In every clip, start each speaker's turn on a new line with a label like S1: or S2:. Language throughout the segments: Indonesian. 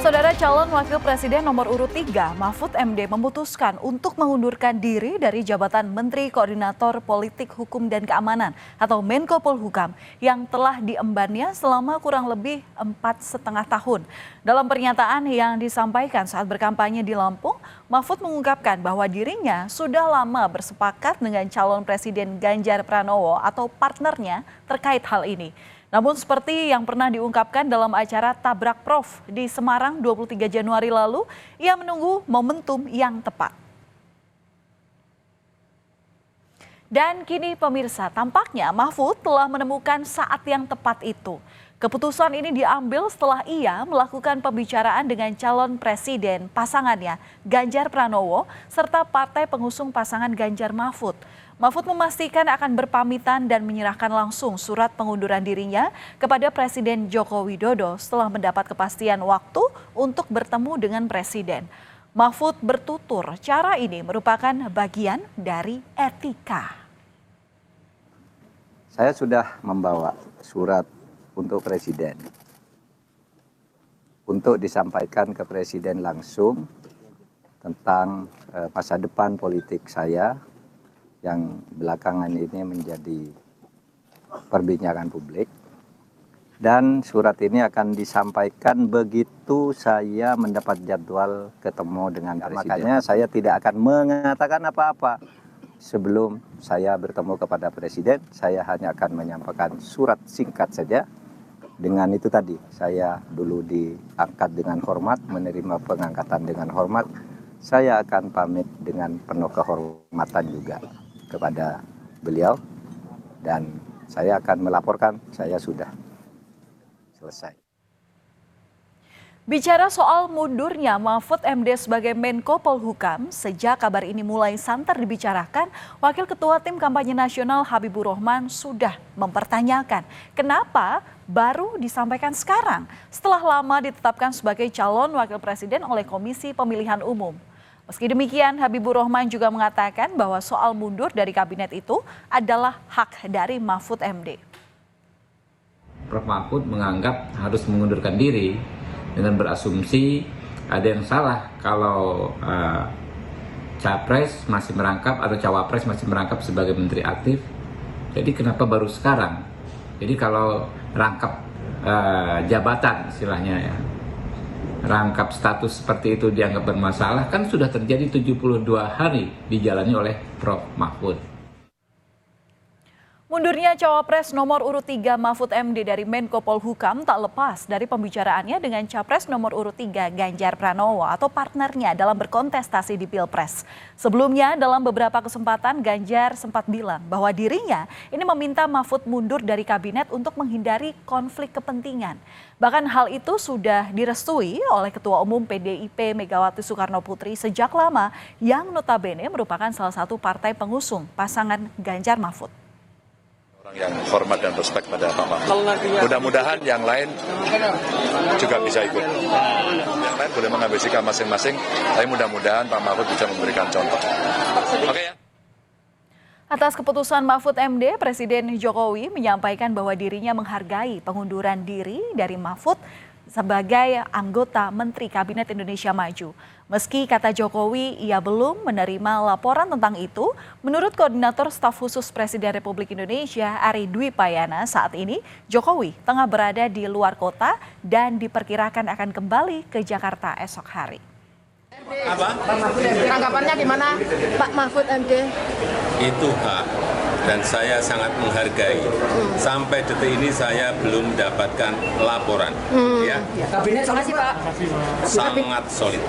S1: Saudara calon wakil presiden nomor urut 3, Mahfud MD memutuskan untuk mengundurkan diri dari jabatan Menteri Koordinator Politik Hukum dan Keamanan atau Menko Polhukam yang telah diembannya selama kurang lebih 4,5 tahun. Dalam pernyataan yang disampaikan saat berkampanye di Lampung, Mahfud mengungkapkan bahwa dirinya sudah lama bersepakat dengan calon presiden Ganjar Pranowo atau partnernya terkait hal ini. Namun seperti yang pernah diungkapkan dalam acara Tabrak Prof di Semarang 23 Januari lalu, ia menunggu momentum yang tepat. Dan kini pemirsa, tampaknya Mahfud telah menemukan saat yang tepat itu. Keputusan ini diambil setelah ia melakukan pembicaraan dengan calon presiden pasangannya Ganjar Pranowo serta partai pengusung pasangan Ganjar Mahfud. Mahfud memastikan akan berpamitan dan menyerahkan langsung surat pengunduran dirinya kepada Presiden Joko Widodo setelah mendapat kepastian waktu untuk bertemu dengan Presiden. Mahfud bertutur cara ini merupakan bagian dari etika.
S2: Saya sudah membawa surat untuk Presiden, untuk disampaikan ke Presiden langsung tentang masa depan politik saya yang belakangan ini menjadi perbincangan publik. Dan surat ini akan disampaikan begitu saya mendapat jadwal ketemu dengan Presiden. Makanya saya tidak akan mengatakan apa-apa sebelum saya bertemu kepada Presiden. Saya hanya akan menyampaikan surat singkat saja. Dengan itu tadi, saya dulu diangkat dengan hormat, menerima pengangkatan dengan hormat. Saya akan pamit dengan penuh kehormatan juga kepada beliau, dan saya akan melaporkan saya sudah selesai.
S1: Bicara soal mundurnya Mahfud MD sebagai Menko Polhukam, sejak kabar ini mulai santer dibicarakan, Wakil Ketua Tim Kampanye Nasional Habibur Rahman sudah mempertanyakan kenapa baru disampaikan sekarang setelah lama ditetapkan sebagai calon wakil presiden oleh Komisi Pemilihan Umum. Meski demikian, Habibur Rahman juga mengatakan bahwa soal mundur dari kabinet itu adalah hak dari Mahfud MD.
S3: Prof. Mahfud menganggap harus mengundurkan diri dengan berasumsi ada yang salah kalau capres masih merangkap atau cawapres masih merangkap sebagai menteri aktif. Jadi kenapa baru sekarang? Jadi kalau rangkap jabatan istilahnya ya, rangkap status seperti itu dianggap bermasalah, kan sudah terjadi 72 hari dijalani oleh Prof. Mahfud.
S1: Mundurnya cawapres nomor urut 3 Mahfud MD dari Menko Polhukam tak lepas dari pembicaraannya dengan capres nomor urut 3 Ganjar Pranowo atau partnernya dalam berkontestasi di Pilpres. Sebelumnya dalam beberapa kesempatan Ganjar sempat bilang bahwa dirinya ini meminta Mahfud mundur dari kabinet untuk menghindari konflik kepentingan. Bahkan hal itu sudah direstui oleh Ketua Umum PDIP Megawati Soekarno Putri sejak lama yang notabene merupakan salah satu partai pengusung pasangan Ganjar Mahfud.
S4: Yang hormat dan respect pada Pak Mahfud. Mudah-mudahan yang lain juga bisa ikut. Yang lain boleh mengambil sikap masing-masing, tapi mudah-mudahan Pak Mahfud bisa memberikan contoh. Oke ya.
S1: Atas keputusan Mahfud MD, Presiden Jokowi menyampaikan bahwa dirinya menghargai pengunduran diri dari Mahfud sebagai anggota Menteri Kabinet Indonesia Maju. Meski kata Jokowi ia belum menerima laporan tentang itu, menurut Koordinator Staf Khusus Presiden Republik Indonesia Ari Dwi Payana, saat ini Jokowi tengah berada di luar kota dan diperkirakan akan kembali ke Jakarta esok hari.
S5: Apa? Tanggapannya gimana Pak Mahfud MD? Itu hak dan saya sangat menghargai. Sampai detik ini saya belum mendapatkan laporan. Ya.
S6: Kabinet sama sih Pak?
S5: Sangat solid.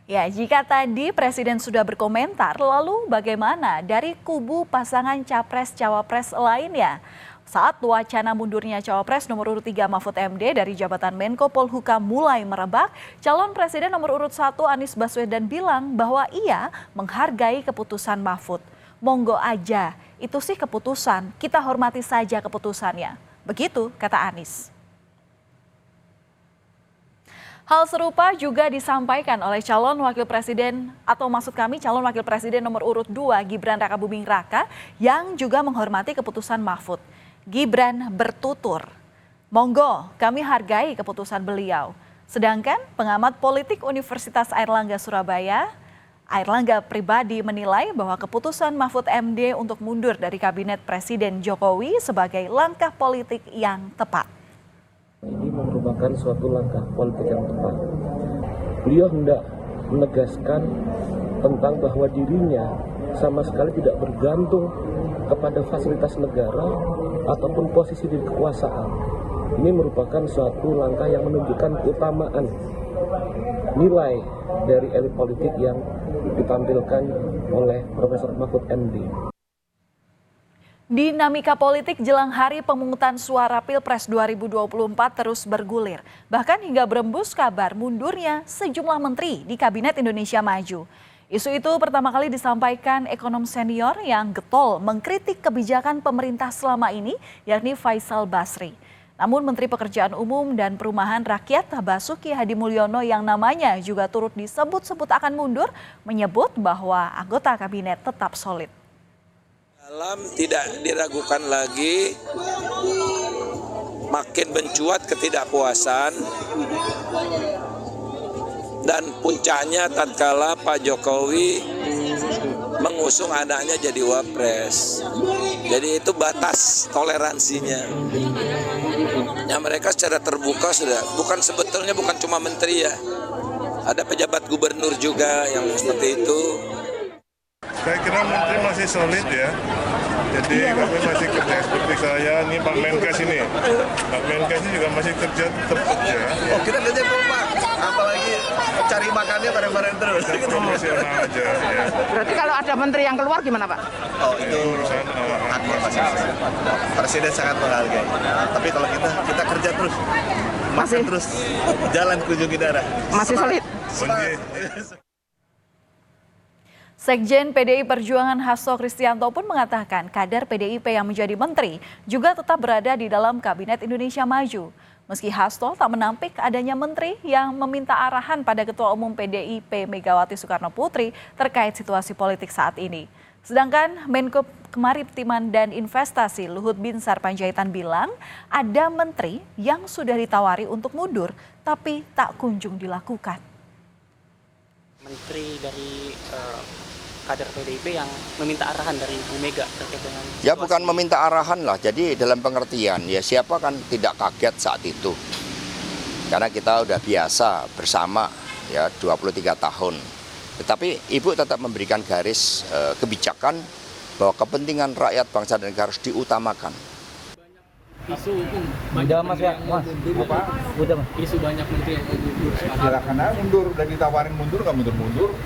S1: Ya, jika tadi Presiden sudah berkomentar, lalu bagaimana dari kubu pasangan Capres-Cawapres lainnya? Saat wacana mundurnya Cawapres nomor urut 3 Mahfud MD dari jabatan Menko Polhukam mulai merebak, calon Presiden nomor urut 1 Anies Baswedan bilang bahwa ia menghargai keputusan Mahfud. Monggo aja, itu sih keputusan, kita hormati saja keputusannya. Begitu kata Anies. Hal serupa juga disampaikan oleh calon wakil presiden atau maksud kami calon wakil presiden nomor urut 2 Gibran Rakabuming Raka yang juga menghormati keputusan Mahfud. Gibran bertutur, Monggo, kami hargai keputusan beliau. Sedangkan pengamat politik Universitas Airlangga Surabaya, Airlangga pribadi menilai bahwa keputusan Mahfud MD untuk mundur dari kabinet Presiden Jokowi sebagai langkah politik yang tepat.
S6: Ini merupakan suatu langkah politik yang tepat. Beliau hendak menegaskan tentang bahwa dirinya sama sekali tidak bergantung kepada fasilitas negara ataupun posisi di kekuasaan. Ini merupakan suatu langkah yang menunjukkan keutamaan nilai dari elit politik yang ditampilkan oleh Profesor Mahfud MD.
S1: Dinamika politik jelang hari pemungutan suara Pilpres 2024 terus bergulir. Bahkan hingga berembus kabar mundurnya sejumlah menteri di Kabinet Indonesia Maju. Isu itu pertama kali disampaikan ekonom senior yang getol mengkritik kebijakan pemerintah selama ini, yakni Faisal Basri. Namun Menteri Pekerjaan Umum dan Perumahan Rakyat Basuki Hadi Mulyono yang namanya juga turut disebut-sebut akan mundur, menyebut bahwa anggota kabinet tetap solid.
S7: Dalam tidak diragukan lagi, makin mencuat ketidakpuasan dan puncaknya tatkala Pak Jokowi mengusung anaknya jadi wapres. Jadi itu batas toleransinya. Ya mereka secara terbuka sudah, sebetulnya bukan cuma menteri ya. Ada pejabat gubernur juga yang seperti itu.
S8: Saya kira menteri masih solid ya. Jadi kami masih kerja seperti saya, ini Pak Menkes ini. Pak Menkes ini juga masih kerja tetap kerja.
S9: Oh kita kerja Pak, apalagi cari makannya bareng-bareng terus.
S8: Profesional aja ya.
S10: Berarti kalau ada menteri yang keluar gimana Pak?
S9: Oh itu
S8: urusan
S9: haknya masing-masing. Presiden sangat menghargai. Tapi kalau kita kerja terus, masih terus jalan kunjungi daerah.
S10: Masih solid.
S1: Sekjen PDI Perjuangan Hasto Kristianto pun mengatakan kader PDIP yang menjadi menteri juga tetap berada di dalam Kabinet Indonesia Maju. Meski Hasto tak menampik adanya menteri yang meminta arahan pada Ketua Umum PDIP Megawati Soekarno Putri terkait situasi politik saat ini. Sedangkan Menko Kemaritiman dan Investasi Luhut Binsar Panjaitan bilang ada menteri yang sudah ditawari untuk mundur tapi tak kunjung dilakukan.
S11: Menteri dari kader PDIP yang meminta arahan dari Bu Mega terkait dengan
S12: ya bukan meminta arahan lah, jadi dalam pengertian ya siapa kan tidak kaget saat itu karena kita udah biasa bersama ya 23 tahun, tetapi Ibu tetap memberikan garis kebijakan bahwa kepentingan rakyat bangsa dan negara harus diutamakan.
S11: Isu udah mas ya mas apa udah mas isu banyak menteri yang mundur sekarang
S13: karena mundur dan ditawarin mundur nggak mundur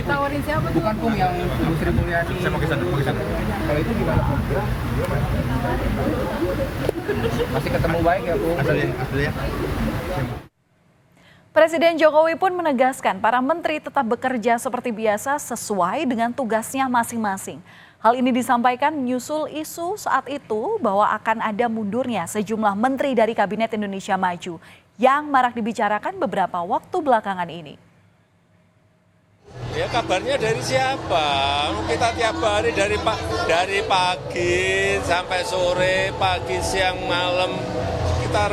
S10: Tawarin siapa?
S11: bukan Pung yang Bu Sri Mulyani
S13: saya mau ke sana
S11: kalau itu gimana Pung? Masih ketemu baik ya Pung?
S13: asli ya.
S1: Presiden Jokowi pun menegaskan para menteri tetap bekerja seperti biasa sesuai dengan tugasnya masing-masing. Hal ini disampaikan menyusul isu saat itu bahwa akan ada mundurnya sejumlah menteri dari Kabinet Indonesia Maju yang marak dibicarakan beberapa waktu belakangan ini.
S5: Ya kabarnya dari siapa? Kita tiap hari dari pagi sampai sore, pagi, siang, malam kita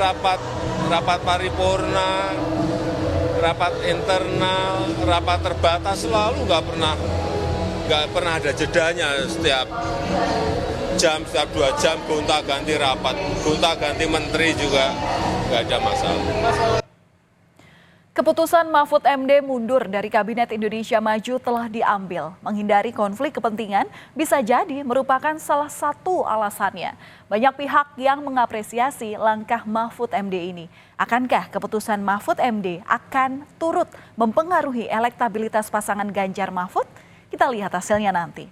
S5: rapat paripurna, rapat internal, rapat terbatas selalu nggak pernah ada jedanya, setiap jam, setiap 2 jam gonta-ganti rapat, gonta-ganti menteri juga nggak ada masalah.
S1: Keputusan Mahfud MD mundur dari Kabinet Indonesia Maju telah diambil. Menghindari konflik kepentingan bisa jadi merupakan salah satu alasannya. Banyak pihak yang mengapresiasi langkah Mahfud MD ini. Akankah keputusan Mahfud MD akan turut mempengaruhi elektabilitas pasangan Ganjar Mahfud? Kita lihat hasilnya nanti.